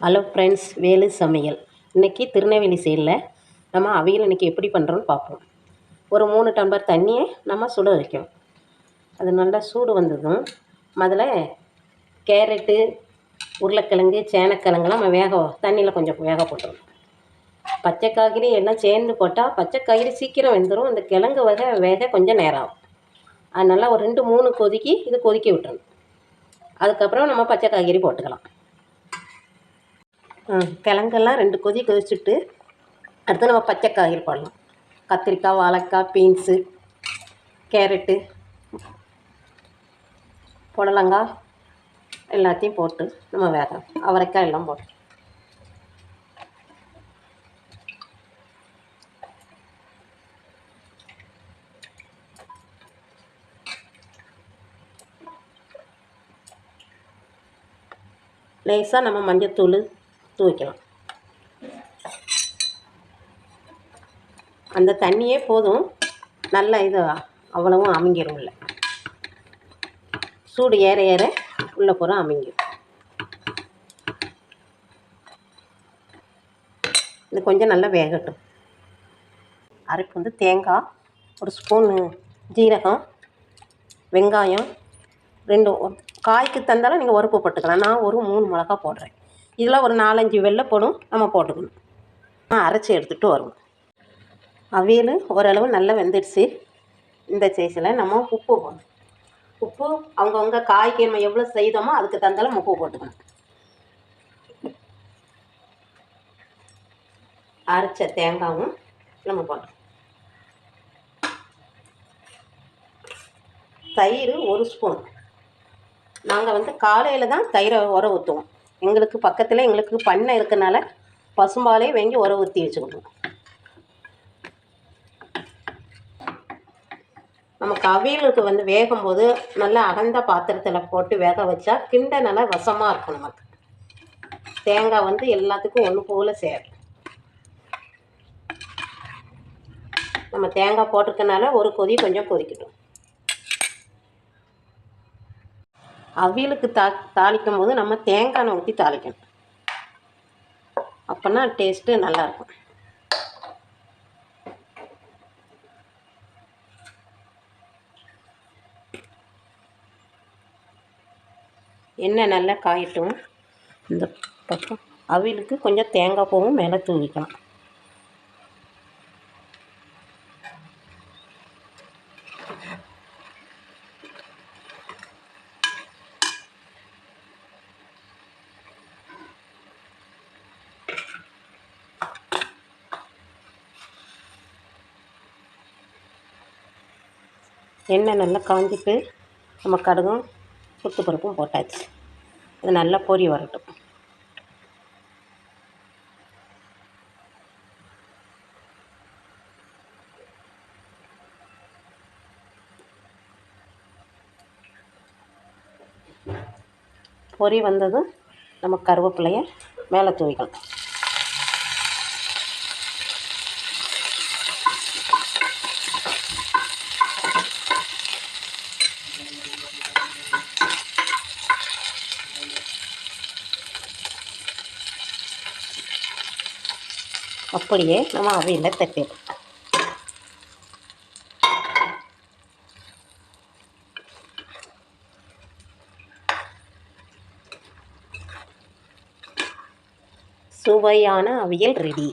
Hello friends, Velu சமையல். இன்றைக்கி திருநெல்வேலி சைடில் நம்ம அவியல் இன்றைக்கி எப்படி பண்ணுறோன்னு பார்ப்போம். ஒரு 3 டம்ளர் தண்ணியை நம்ம சுட வைக்கணும். அது நல்லா சூடு வந்ததும் முதல்ல கேரட்டு, உருளைக்கிழங்கு, சேனக்கிழங்குலாம் நம்ம தண்ணியில் கொஞ்சம் வேக போட்டுருணும். பச்சை காய்கறி எல்லாம் சேர்ந்து போட்டால் பச்சை காய்கறி சீக்கிரம் வெந்துடும். இந்த கிழங்கு வேக கொஞ்சம் நேரம் ஆகும். அதனால் ஒரு 2-3 கொதிக்கி இது கொதிக்க விட்டுறணும். அதுக்கப்புறம் நம்ம பச்சை காய்கறி போட்டுக்கலாம். கிழங்கெல்லாம் 2 கொதி கொதிச்சுட்டு அடுத்து நம்ம பச்சை காய்கறி போடலாம். கத்திரிக்காய், வாழைக்காய், பீன்ஸு, கேரட்டு, புடலங்காய் எல்லாத்தையும் போட்டு நம்ம வேகணும். அவரைக்காய் எல்லாம் போட்டு லேசாக நம்ம மஞ்சத்தூள் தூக்கலாம். அந்த தண்ணியே போதும். நல்லா இது அவ்வளவும் அமுங்கிடும். இல்லை, சூடு ஏற ஏற உள்ளே போகிறோம் அமுங்கிடும். இது கொஞ்சம் நல்லா வேகட்டும். அரைப்பு வந்து தேங்காய், ஒரு ஸ்பூனு ஜீரகம், வெங்காயம் 2 காய்க்கு தந்தாலும் நீங்கள் உரப்பு போட்டுக்கலாம். நான் ஒரு 3 மிளகா போடுறேன். இதில் ஒரு 4-5 வெள்ளைப்பூடும் நம்ம போட்டுக்கணும். அரைச்சி எடுத்துகிட்டு வருவோம். அவியல் ஓரளவு நல்லா வெந்துடுச்சு. இந்த சைஸில் நம்ம உப்பு போடணும். உப்பு அவங்கவுங்க காய்க்கு நம்ம எவ்வளோ செய்தோமோ அதுக்கு தந்தாலும் உப்பு போட்டுக்கணும். அரைச்ச தேங்காயும் நம்ம போட்டோம். தயிர் 1 ஸ்பூன். நாங்கள் வந்து காலையில் தான் தயிரை உர ஊற்றுவோம். எங்களுக்கு பண்ணை இருக்கனால பசும்பாலே வாங்கி உர ஊற்றி வச்சுக்கணும். நமக்கு அவியலுக்கு வந்து வேகும்போது நல்லா அகந்த பாத்திரத்தில் போட்டு வேக வச்சா கிண்ட நல்லா வசமாக இருக்கும். நமக்கு தேங்காய் வந்து எல்லாத்துக்கும் ஒன்று போல் சேரும். நம்ம தேங்காய் போட்டிருக்கனால ஒரு கொதி கொஞ்சம் கொதிக்கட்டும். அவியலுக்கு தாளிக்கும் போது நம்ம தேங்காய் ஊற்றி தாளிக்கணும். அப்போனா டேஸ்ட்டு நல்லாயிருக்கும். எண்ணெய் நல்லா காயட்டும். இந்த பக்கம் அவியலுக்கு கொஞ்சம் தேங்காய் பூவும் மேலே தூவிக்கலாம். எண்ணெய் நல்லா காஞ்சிட்டு நம்ம கடுகும் பருப்பும் போட்டாச்சு. இது நல்லா பொரி வரட்டும். பொரி வந்ததும் நம்ம கருவேப்பிலையை மேலே தூவிக்கலாம். அப்படியே நம்ம அவியலில் தட்டிடலாம். சுவையான அவியல் ரெடி.